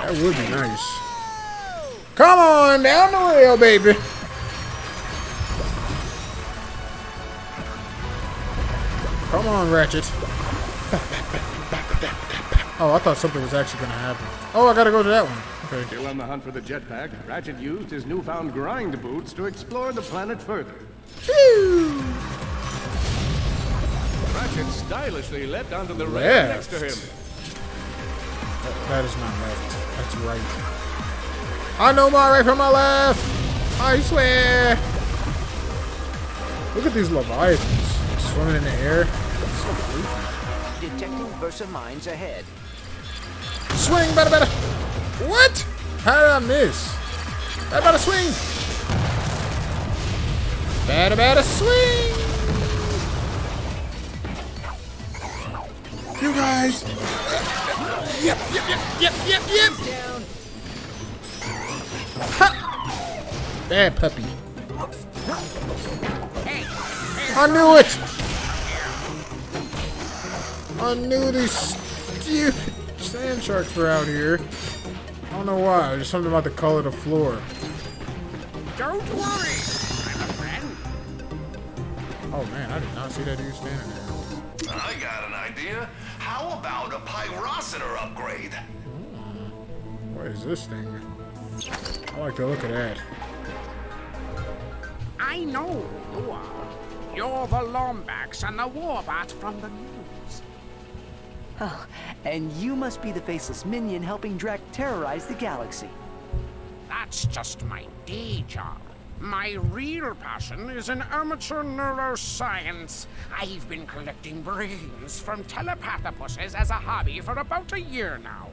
That would be nice. Come on, down the rail, baby. Come on, Ratchet. Oh, I thought something was actually going to happen. Oh, I got to go to that one. Okay. Still on the hunt for the jetpack, Ratchet used his newfound grind boots to explore the planet further. Woo! Ratchet stylishly leapt onto the rail next to him. That is not left. That's right. I know my right from my left. I swear. Look at these Leviathans swimming in the air. It's so freaky. Detecting Versa mines ahead. Swing, better. What? How did I miss? Better swing. Better swing. You guys. Yep. Down. Ha. Bad puppy. I knew it. I knew these stupid sand sharks were out here. I don't know why. There's something about the color of the floor. Don't worry, I'm a friend. Oh man, I did not see that dude standing there. I got an idea. How about a pyrocenter upgrade? What is this thing? I like the look of that. I know who you are. You're the Lombax and the Warbot from the news. Oh, and you must be the faceless minion helping Drek terrorize the galaxy. That's just my day job. My real passion is in amateur neuroscience. I've been collecting brains from telepathopuses as a hobby for about a year now.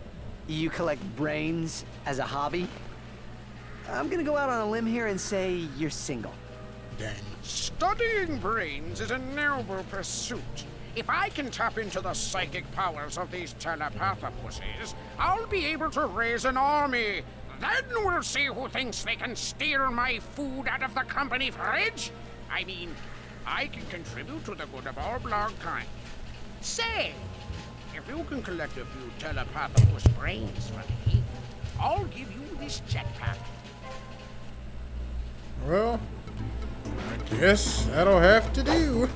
You collect brains as a hobby? I'm gonna go out on a limb here and say you're single. Dang. Studying brains is a noble pursuit. If I can tap into the psychic powers of these telepathopuses, I'll be able to raise an army. Then we'll see who thinks they can steal my food out of the company fridge. I mean, I can contribute to the good of our blog kind. Say, if you can collect a few telepathopus brains for me, I'll give you this jetpack. Well, I guess that'll have to do.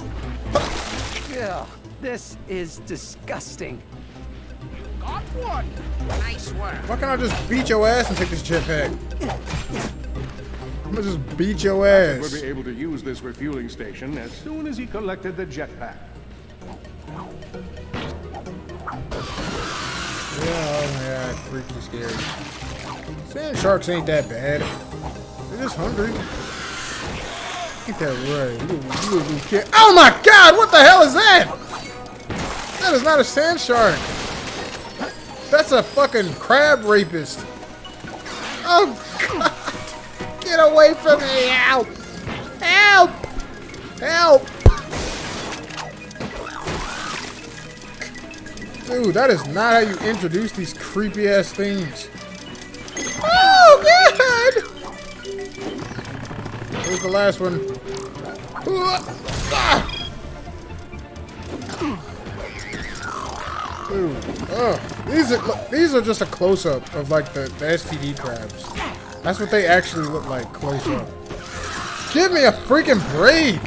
Yeah, this is disgusting. Got one. Nice work. Why can't I just beat your ass and take this jetpack? I'm gonna just beat your ass. We'll be able to use this refueling station as soon as he collected the jetpack. Yeah, freaky scary. Sand sharks ain't that bad. They're just hungry. Ain't that right? You little kid. Oh my god, what the hell is that? That is not a sand shark. That's a fucking crab rapist. Oh god. Get away from me. Help. Help. Help. Dude, that is not how you introduce these creepy ass things. Oh god. Here's the last one. Dude, these are just a close-up of like the STD crabs. That's what they actually look like close up. Give me a freaking break!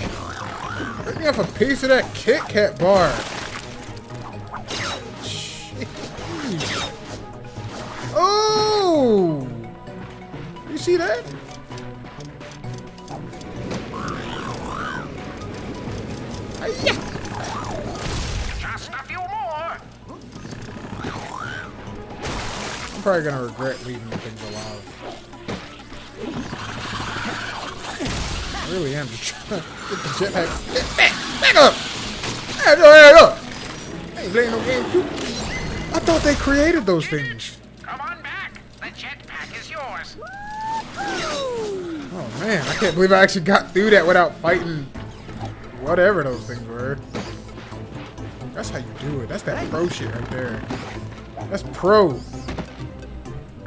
Bring me off a piece of that Kit Kat bar. Jeez. Oh! You see that? Just a few more. I'm probably gonna regret leaving the things alive. I really am just trying to get the jetpack. Back up! Hey, up! I ain't playing no game too. I thought they created those things. Come on back. The jetpack is yours. Oh man, I can't believe I actually got through that without fighting whatever those things were. That's how you do it. That's that pro shit right there. That's pro.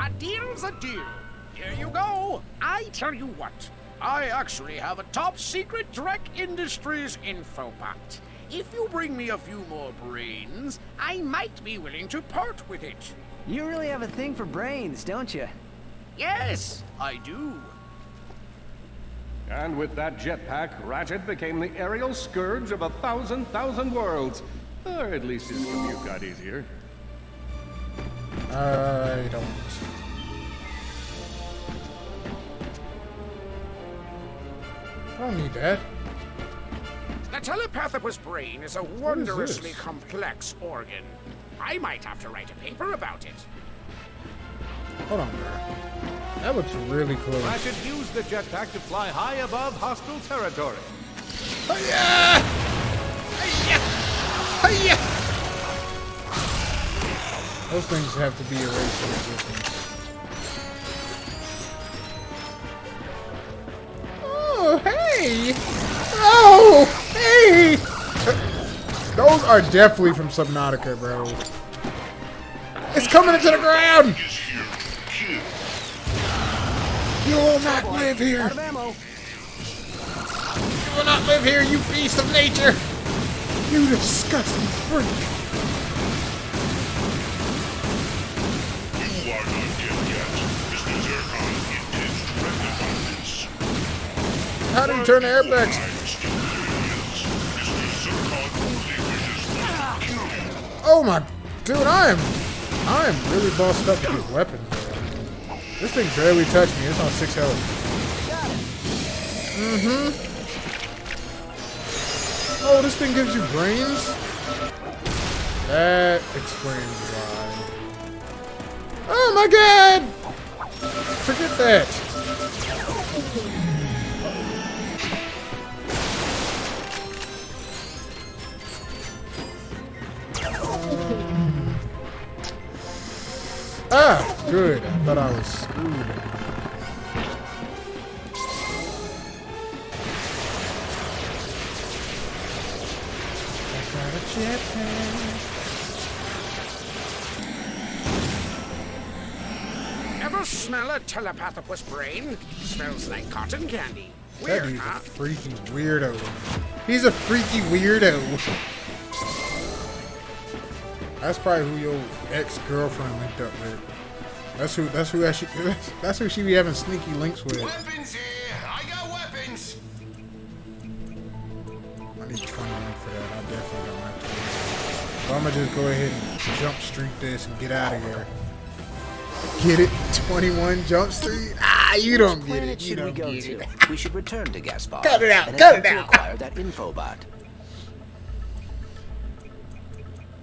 A deal's a deal. Here you go. I tell you what. I actually have a top secret Drek Industries info pact. If you bring me a few more brains, I might be willing to part with it. You really have a thing for brains, don't you? Yes, I do. And with that jetpack, Ratchet became the aerial scourge of 1,000 worlds. Or at least his commute got easier. I don't. I don't need that. The telepathopus brain is a is wondrously this? complex organ. I might have to write a paper about it. Hold on, bro. That looks really cool. Ratchet used the jetpack to fly high above hostile territory. Hiya! Hiya! Hiya! Those things have to be erased from existence. Oh, hey! Oh, hey! Those are definitely from Subnautica, bro. It's coming into the ground! You will not live here! Out of ammo. You will not live here, you beast of nature! You disgusting freak! You are not dead yet. Mr. Zircon intends to rectify this. How do you turn the airbags? Mr. Zircon only wishes to kill you. Oh my, dude, I'm really bossed up with these weapons, bro. This thing barely touched me. It's on 6 health. Oh, this thing gives you brains? That explains why. Oh my god! Forget that. Ah, good. I thought I was screwed. I got a jetpack. Ever smell a telepathopus brain? Smells like cotton candy. That Weird, dude's a huh? freaky weirdo. He's a freaky weirdo. That's probably who your ex-girlfriend linked up with. That's who she be having sneaky links with. Weapons here! I got weapons! I need 21 for that. I definitely don't have 20. So I'm gonna just go ahead and jump streak this and get out of here. Get it? 21 jump streak? Ah, you don't get Planet it. You should we don't go get to? it. We should return to Gaspar. Cut it out, and cut attempt it to out. acquire that infobot.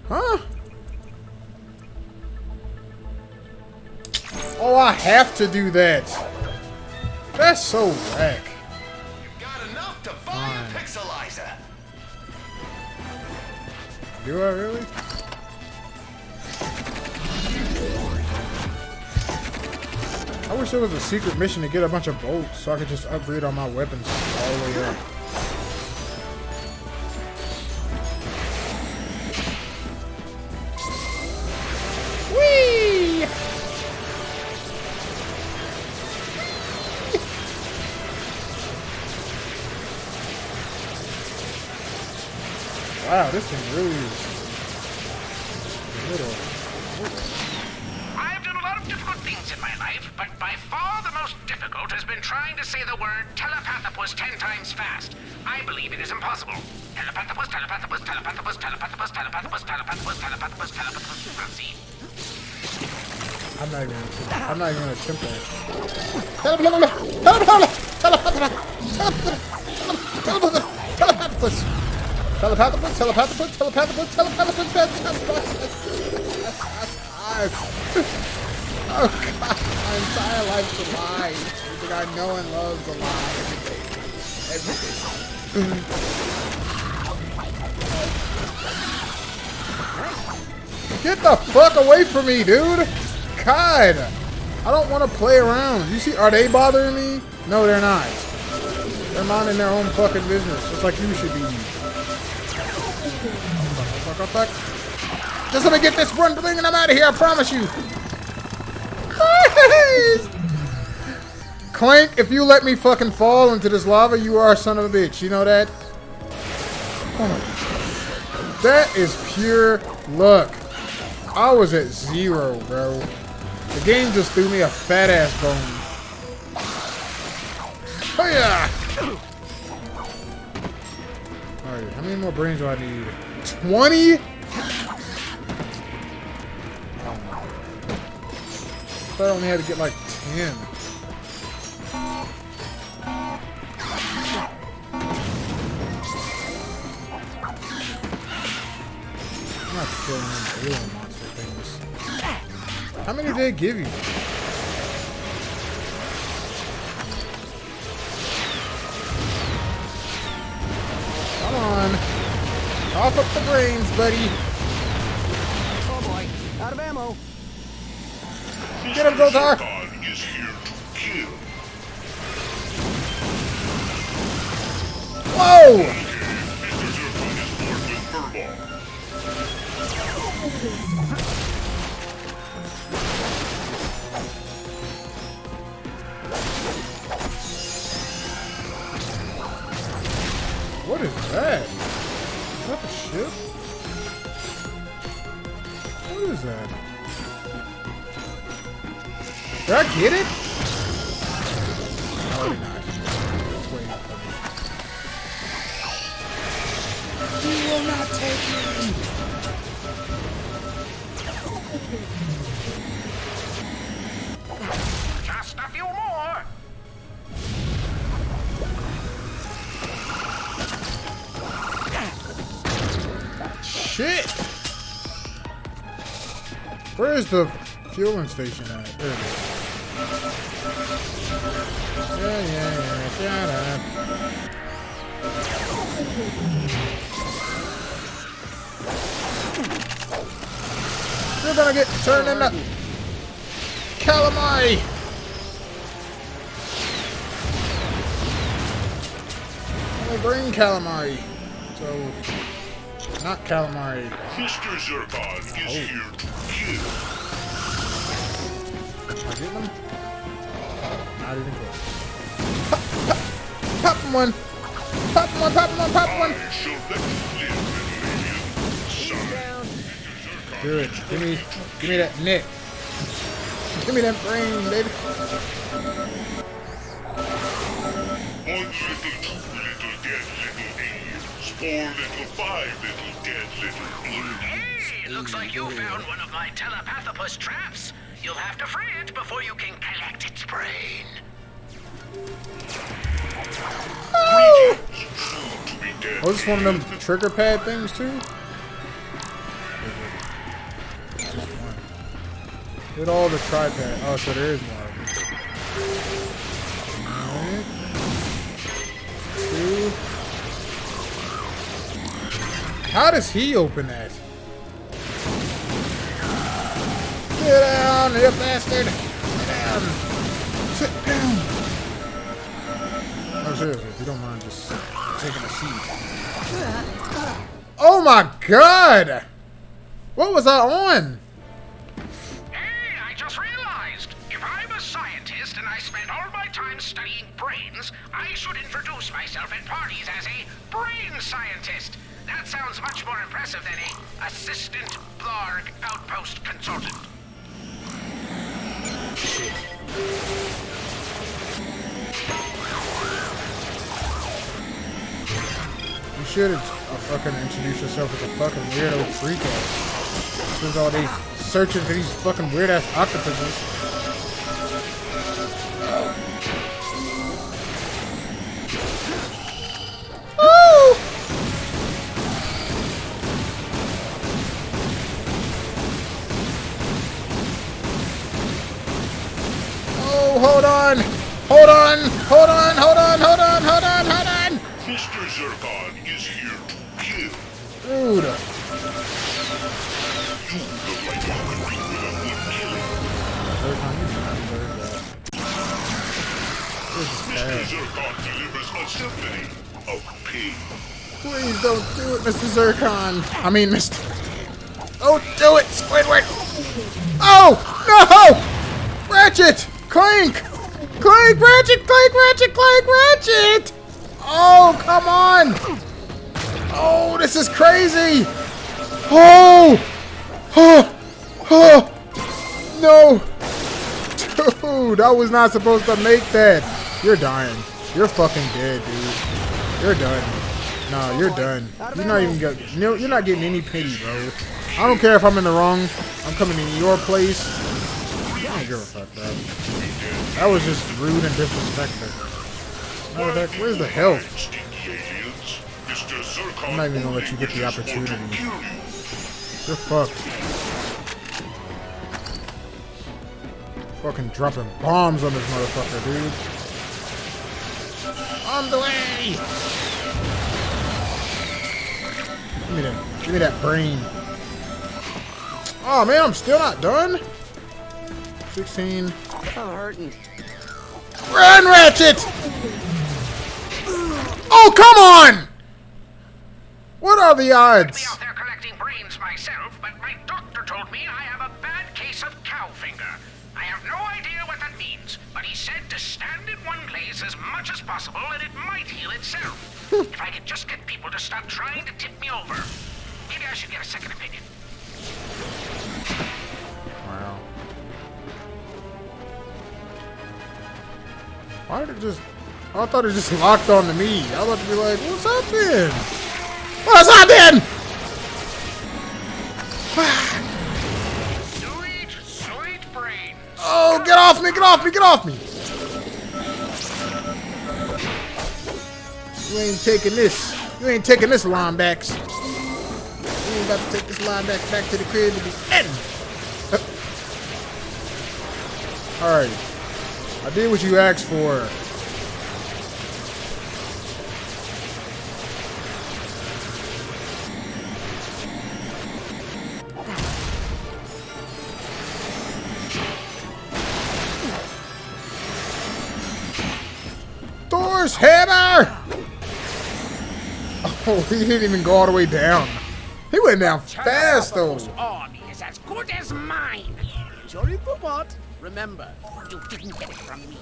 Huh? Oh, I have to do that. That's so whack. You've got enough to buy a pixelizer! Do I really? I wish there was a secret mission to get a bunch of bolts so I could just upgrade all my weapons all the way up. Whee! Wow, this thing really is a little. I've done a lot of difficult things in my life, but by far the most difficult has been trying to say the word telepathopus 10 times fast. I believe it is impossible. Telepathopus, telepathopus, telepathopus, telepathopus, telepathopus, telepathopus, telepathopus, telepathopus. Let's see. I'm not even gonna attempt that. Telepathopus. Telepathopus, telepathopus, telepathopus, telepathopus, telepathopus. Oh god, my entire life's a lie. Everything I know and love is a lie. Everything. Get the fuck away from me, dude! God! I don't want to play around. You see, are they bothering me? No, they're not. They're minding their own fucking business, just like you should be. Fuck. Just let me get this one thing and I'm out of here, I promise you. Clank, if you let me fucking fall into this lava, you are a son of a bitch. You know that? Oh. That is pure luck. I was at 0, bro. The game just threw me a fat ass bone. Oh yeah! Alright, how many more brains do I need? 20? I thought I only had to get like 10. I'm not killing them alien monster things. How many did they give you? Come on. Cough up the brains, buddy. Oh boy, out of ammo. Get him, Zoltar! Zircon is here to kill. Whoa! Mr. Zircon is bored with furball. What is that? Is that a ship? What is that? Did I get it? No, I did not. It's waiting for me. He will not take me! Just a few more. Shit! Where is the fueling station at? There it is. Yeah. Shut up. You're gonna get turned into calamari! Only bring calamari. So, not calamari. Mr. Zircon is here to kill. Am I getting them? Not even close. Pop him one! Pop him one, pop him one, pop him one! I shall let you live, little alien. Down. Good. Give me that neck. Give me that brain, baby. One little, two little, dead little aliens. 4 little, 5 little, dead little aliens. Hey, looks like you found one of my telepathopus traps. You'll have to free it before you can collect its brain. Oh! Soon to be dead. Oh, is this one of them trigger pad things too? Just one. Look at all the tripod. Oh, so there is more of them. Alright. 2. How does he open that? Sit down, you bastard! Sit down! Sit down! Oh, seriously, if you don't mind just taking a seat. Oh my god! What was I on? Hey, I just realized. If I'm a scientist and I spend all my time studying brains, I should introduce myself at parties as a brain scientist. That sounds much more impressive than a assistant Blarg outpost consultant. You should have fucking introduced yourself as a fucking weirdo freak ass. Since all these searching for these fucking weird ass octopuses. Woo! Oh, hold on! Hold on! Hold on! Hold on! Hold on! Hold on! Hold on! Mr. Zircon is here to kill. Dude. You look like you could do with a good killing. This is Mr. bad. Zircon delivers a symphony of pain. Please don't do it, Mr. Zircon. I mean, Mr. Don't do it, Squidward. Oh, no! Ratchet! Clank! Clank, Ratchet, Clank, Ratchet, Clank, Ratchet! Oh, come on! Oh, this is crazy! Oh! Oh! Oh! No! Dude, I was not supposed to make that. You're dying. You're fucking dead, dude. You're done. No, you're done. You're not even getting. You're not getting any pity, bro. I don't care if I'm in the wrong. I'm coming in your place. I don't give a fuck, bro. That was just rude and disrespectful. Matter of fact, where's the health? I'm not even gonna let you get the opportunity. You're fucked. Fucking dropping bombs on this motherfucker, dude. On the way! Give me that. Give me that brain. Oh man, I'm still not done. 16. I'm hurting. Run, Ratchet! Oh, come on! What are the odds? I'd be out there collecting brains myself, but my doctor told me I have a bad case of cow finger. I have no idea what that means, but he said to stand in one place as much as possible and it might heal itself. If I could just get people to stop trying to tip me over. Maybe I should get a second opinion. Wow. Why did it just... I thought it just locked onto me. I was about to be like, what's up then? What's up then? Sweet, sweet brains. Oh, get off me, get off me, get off me. You ain't taking this. You ain't taking this, linebacks. You ain't about to take this linebacker back to the crib to be ending. Alright. I did what you asked for. Thor's hammer! Oh, he didn't even go all the way down. He went down fast though. Army is as good as mine. Sorry for what? Remember, you didn't get it from me.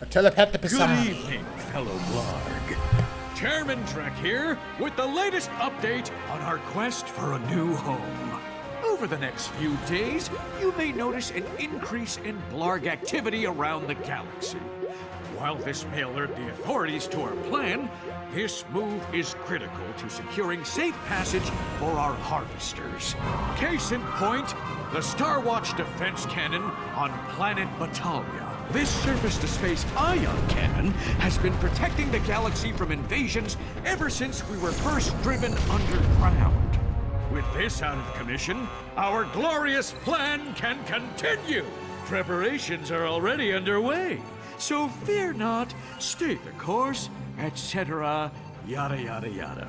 A telepathic Good evening, fellow Blarg. Chairman Trek here with the latest update on our quest for a new home. Over the next few days, you may notice an increase in Blarg activity around the galaxy. While this may alert the authorities to our plan, this move is critical to securing safe passage for our harvesters. Case in point, the Starwatch defense cannon on planet Batalia. This surface-to-space ion cannon has been protecting the galaxy from invasions ever since we were first driven underground. With this out of commission, our glorious plan can continue. Preparations are already underway. So fear not, stay the course, etc., yada yada yada.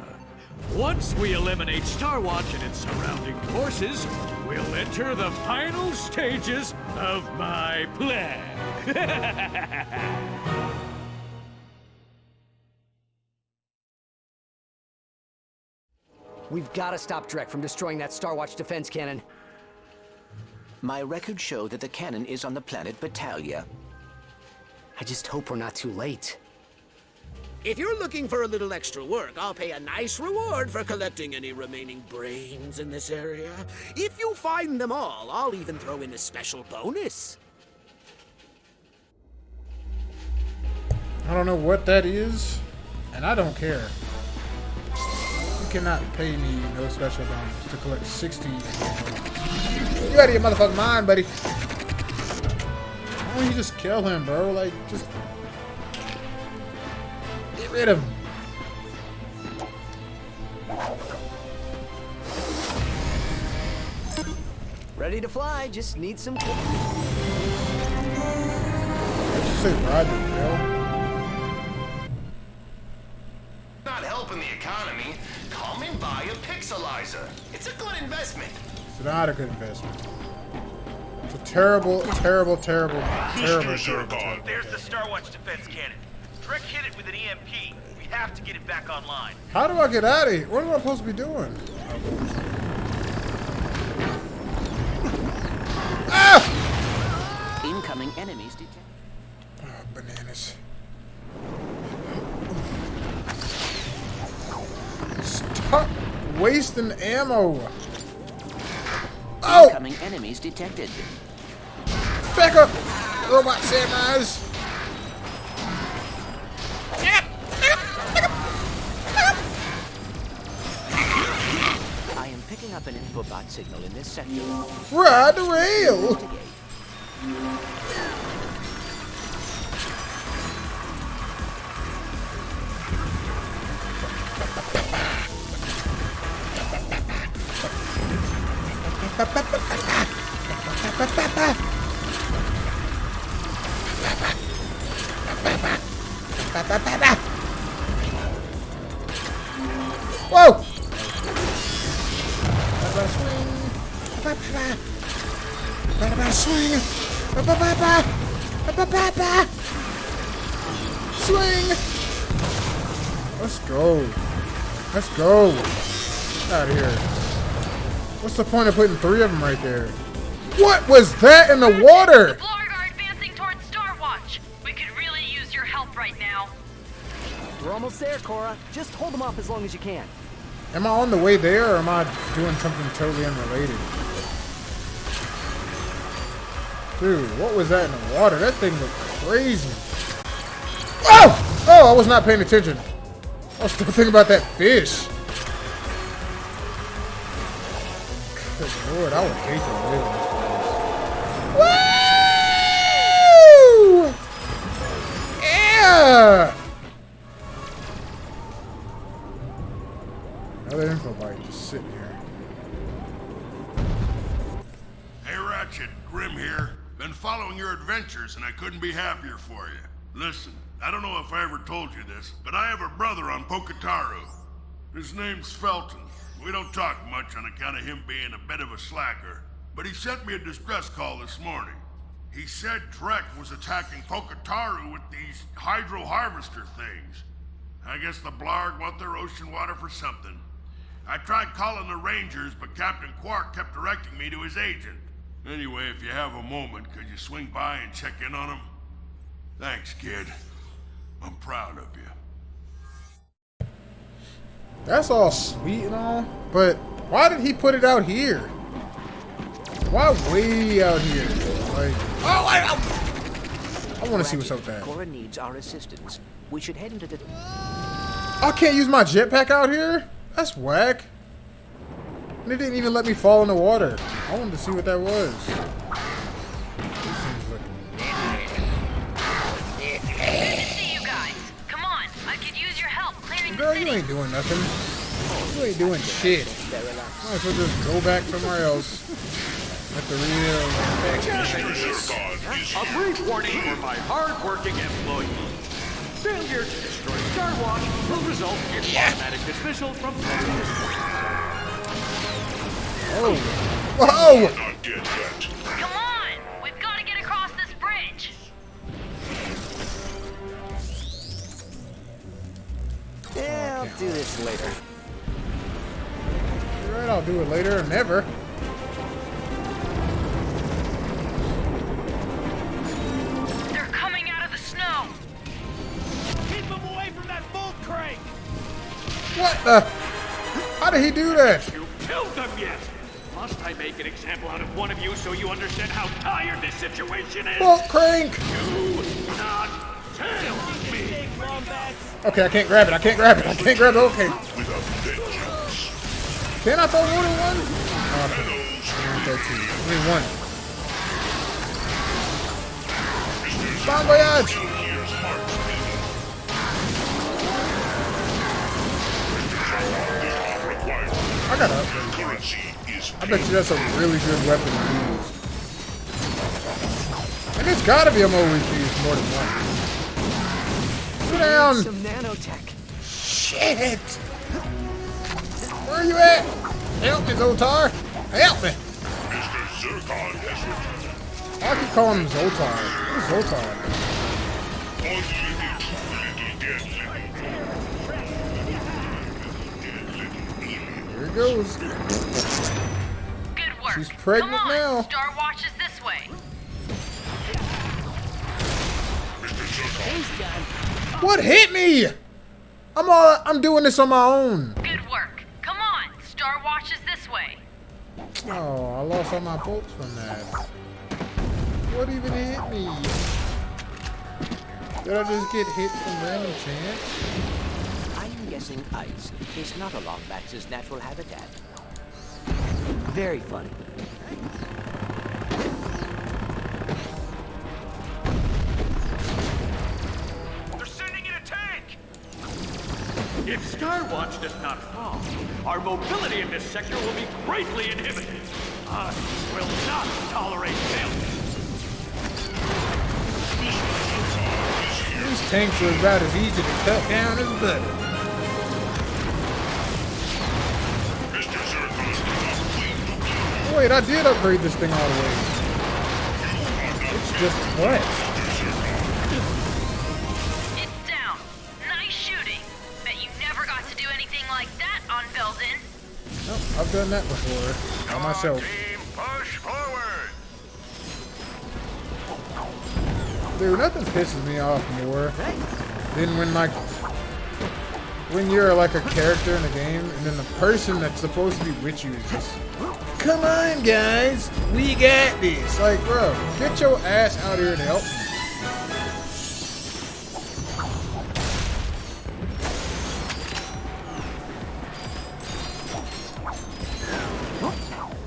Once we eliminate Starwatch and its surrounding forces, we'll enter the final stages of my plan. We've got to stop Drek from destroying that Starwatch defense cannon. My records show that the cannon is on the planet Batalia. I just hope we're not too late. If you're looking for a little extra work, I'll pay a nice reward for collecting any remaining brains in this area. If you find them all, I'll even throw in a special bonus. I don't know what that is, and I don't care. You cannot pay me no special bonus to collect 60. You out of your motherfucking mind, buddy. Why don't you just kill him, bro? Like, just get rid of him. Ready to fly, just need some... Let's just say ride the rail. Not helping the economy. Come and buy a pixelizer. It's a good investment. It's not a good investment. It's a terrible, terrible, terrible, terrible, terrible. There's the Starwatch defense cannon. Drek hit it with an EMP. We have to get it back online. How do I get out of here? What am I supposed to be doing? Ah! Incoming enemies detected. Oh, bananas. Stop wasting ammo. Oh! Incoming enemies detected. Back up! Robot samurais! I am picking up an infobot signal in this sector. Ride the rail! Whoa! Swing! Swing! Let's go. Let's go. Out of here. What's the point of putting 3 of them right there? What was that in the water? The Blarg are advancing towards Star Watch. We could really use your help right now. We're almost there, Cora. Just hold them off as long as you can. Am I on the way there, or am I doing something totally unrelated? Dude, what was that in the water? That thing looked crazy. Oh! Oh, I was not paying attention. I was still thinking about that fish. Good Lord, I would hate to live in this place. Woo! Yeah! Another info bite just sitting here. Hey Ratchet, Grim here. Been following your adventures and I couldn't be happier for you. Listen, I don't know if I ever told you this, but I have a brother on Poketaru. His name's Felton. We don't talk much on account of him being a bit of a slacker, but he sent me a distress call this morning. He said Trek was attacking Poketaru with these hydro harvester things. I guess the Blarg want their ocean water for something. I tried calling the Rangers, but Captain Quark kept directing me to his agent. Anyway, if you have a moment, could you swing by and check in on him? Thanks, kid. I'm proud of you. That's all sweet and all, but why did he put it out here? Why way out here? Like, oh, I want to see what's up with that. Cora needs our assistance. We should head into the... I can't use my jetpack out here? That's whack. And it didn't even let me fall in the water. I wanted to see what that was. Good to see you guys. Come on, I could use your help clearing Girl, the city. you ain't doing nothing. You ain't doing shit. Might as well just go back somewhere else. Let the real... A brief warning for my hard-working employees. Failure to destroy Star Watch will result in automatic dismissal from service. Oh. Whoa! Not dead yet. Come on, we've got to get across this bridge. Yeah, I'll do this later. You're right, I'll do it later or never. They're coming out of the snow. Keep him away from that bolt crank! What the? How did he do that? You killed them yet? Must I make an example out of one of you so you understand how tired this situation is? Bolt crank! Do not tell me! Okay, I can't grab it. I can't grab it. I can't grab it. Okay. With a vengeance. Can I throw more than one? Okay. I throw 2. I mean 1. Bon voyage! Here's Mark's required. I got an upgrade. Currency is I bet you that's a really good weapon to use. And it's gotta be a mode we can use more than one. Sit down! Some nanotech. Shit! Where are you at? Help me, Zoltar! Help me! Mr. Zircon has returned. I keep calling him Zoltar. Who's Zoltar? Here it goes. Good work. She's pregnant Come on, now. Star Watch is this way. What hit me? I'm doing this on my own. Good work. Come on, Star Watch is this way. Oh, I lost all my bolts from that. What even hit me? Did I just get hit from random chance? I'm guessing ice is not a longback's natural habitat. Very funny. They're sending in a tank! If Skywatch does not fall, our mobility in this sector will be greatly inhibited. I will not tolerate failure. These tanks are about as easy to cut down as butter. Wait, I did upgrade this thing all the way. It's just what? It's down. Nice shooting. Bet you never got to do anything like that on Belden. Nope, I've done that before. By myself. Team, push forward! Dude, nothing pisses me off more than when you're like a character in a game and then the person that's supposed to be with you is just, come on guys, we got this. Like, bro, get your ass out here to help me.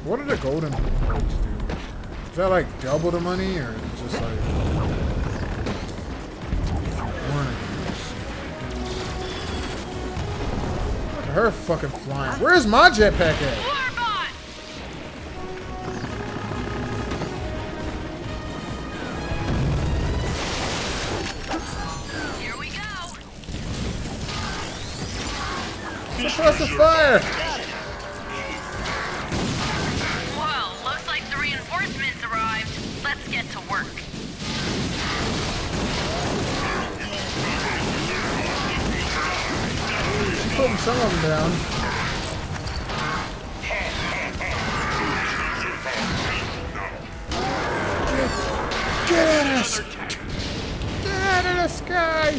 What are the golden perks do? Is that like double the money or is it just like one of these? Look at her fucking flying. Where's my jetpack at? Here we go. Suppressive fire! Well, looks like the reinforcements arrived. Let's get to work. Putting some of them down. Get at us! Get out of the sky!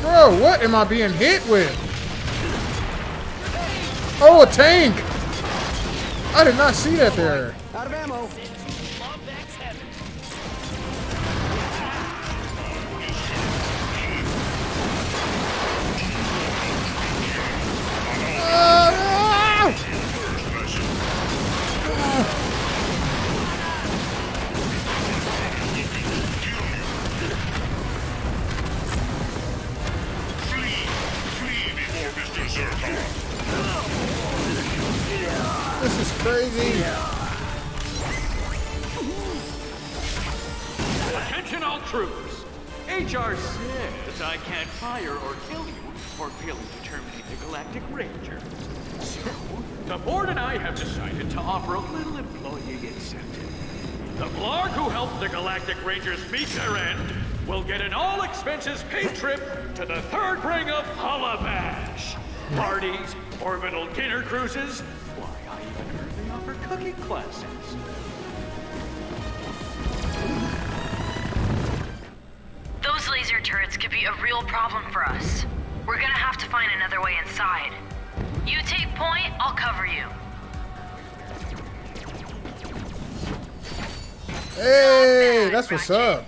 Bro, what am I being hit with? Oh, a tank! I did not see that there. Out of ammo. This is crazy. Attention all troops! HR says I can't fire or kill you for failing to terminate the Galactic Ranger. So, the board and I have decided to offer a little employee incentive. The Blarg who helped the Galactic Rangers meet their end will get an all-expenses-paid trip to the third ring of Hullabash. Parties, orbital dinner cruises. Why, I even heard they offer cooking classes. Those laser turrets could be a real problem for us. We're gonna have to find another way inside. You take point, I'll cover you. Hey, that's what's up.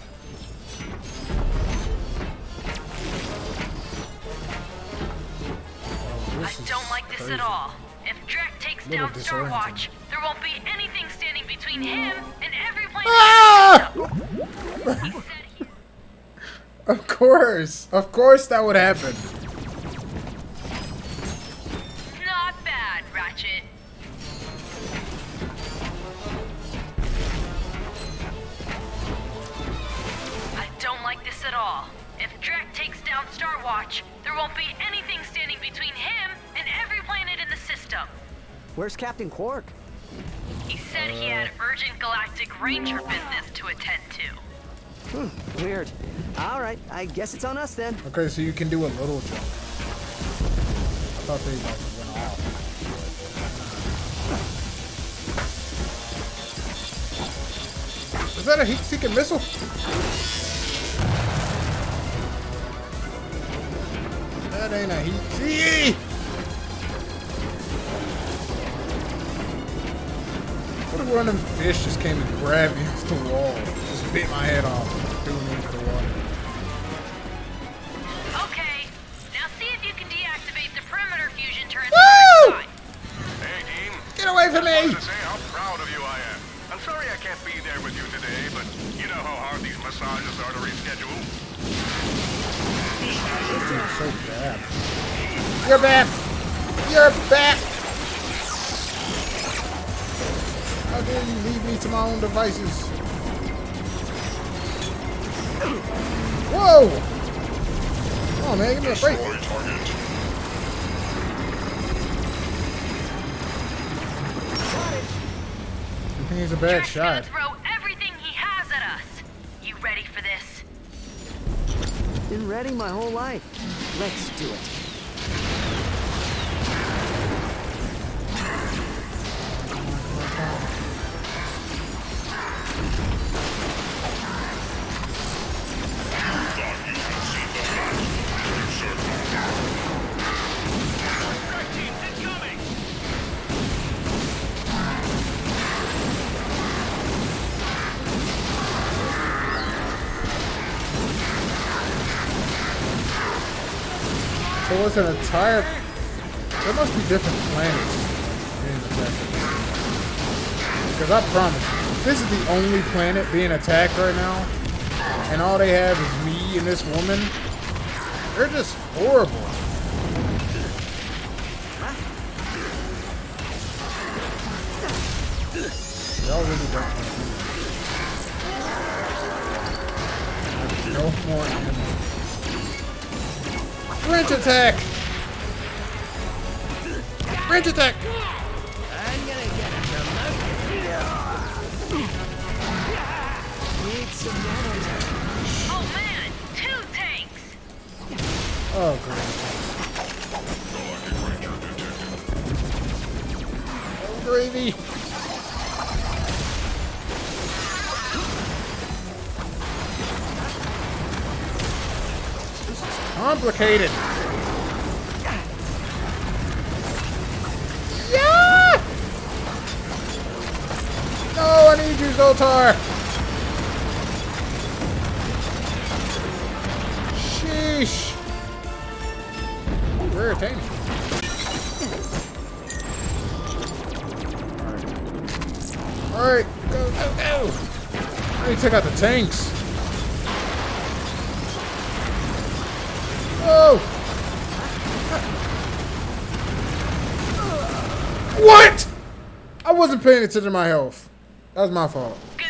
I don't like this at all. If Drek takes down Starwatch, there won't be anything standing between him and every planet. Ah! Of course that would happen. Not bad, Ratchet. I don't like this at all. If Drek takes down Starwatch, there won't be anything standing between him and every planet in the system. Where's Captain Quark? He said he had urgent Galactic Ranger business to attend to. Weird. All right, I guess it's on us then. Okay, so you can do a little jump. I thought they like went off. Is that a heat-seeking missile? That ain't a heat. See? What if one of them fish just came and grabbed me off the wall? Just bit my head off. Threw me into the water. Okay, now see if you can deactivate the perimeter fusion turrets. Woo! Hey, Dean. Get away from me! To say how proud of you I am. I'm sorry I can't be there with you today, but you know how hard these massages are to reschedule. This is so bad. You're back! You're back! How dare you leave me to my own devices? Whoa! Come on, man, give me a break. I think he's a bad Trek's shot. gonna throw everything he has at us. You ready for this? Been ready my whole life. Let's do it. So what's an entire... There must be different planets being attacked. Because I promise you, this is the only planet being attacked right now, and all they have is me and this woman. They're just horrible. Y'all really don't want to do that. No more ammo. Wrench attack! Wrench attack! I'm gonna get him. Need some nanotech. Oh man, 2 tanks! Oh, great. Oh, gravy! This is complicated. Yeah! No, I need you, Zoltar! Sheesh! Rare attention. Alright, go, go, go! I need to take out the tanks. Whoa! What? I wasn't paying attention to my health. That was my fault. Good.